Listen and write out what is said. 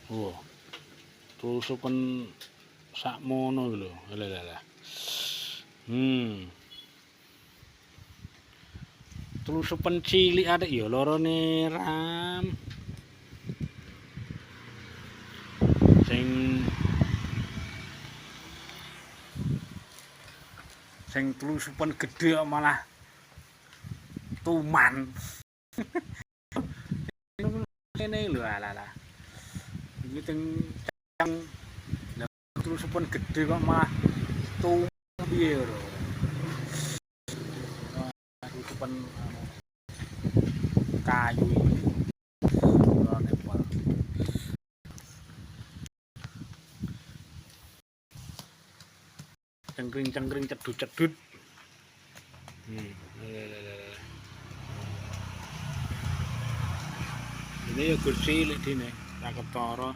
Oh, tusuken sakmono lho. Alah. Telusupen cilik arek ya lorone ram. Sing telusupen gedhe malah tuman. Kene lho alah. Iki teng telusupen gedhe kok malah tuman piye lho. Telusupen kayu iki. Cengkring cedut-cedut. Ini ya kursi cilik dine, tak ketara.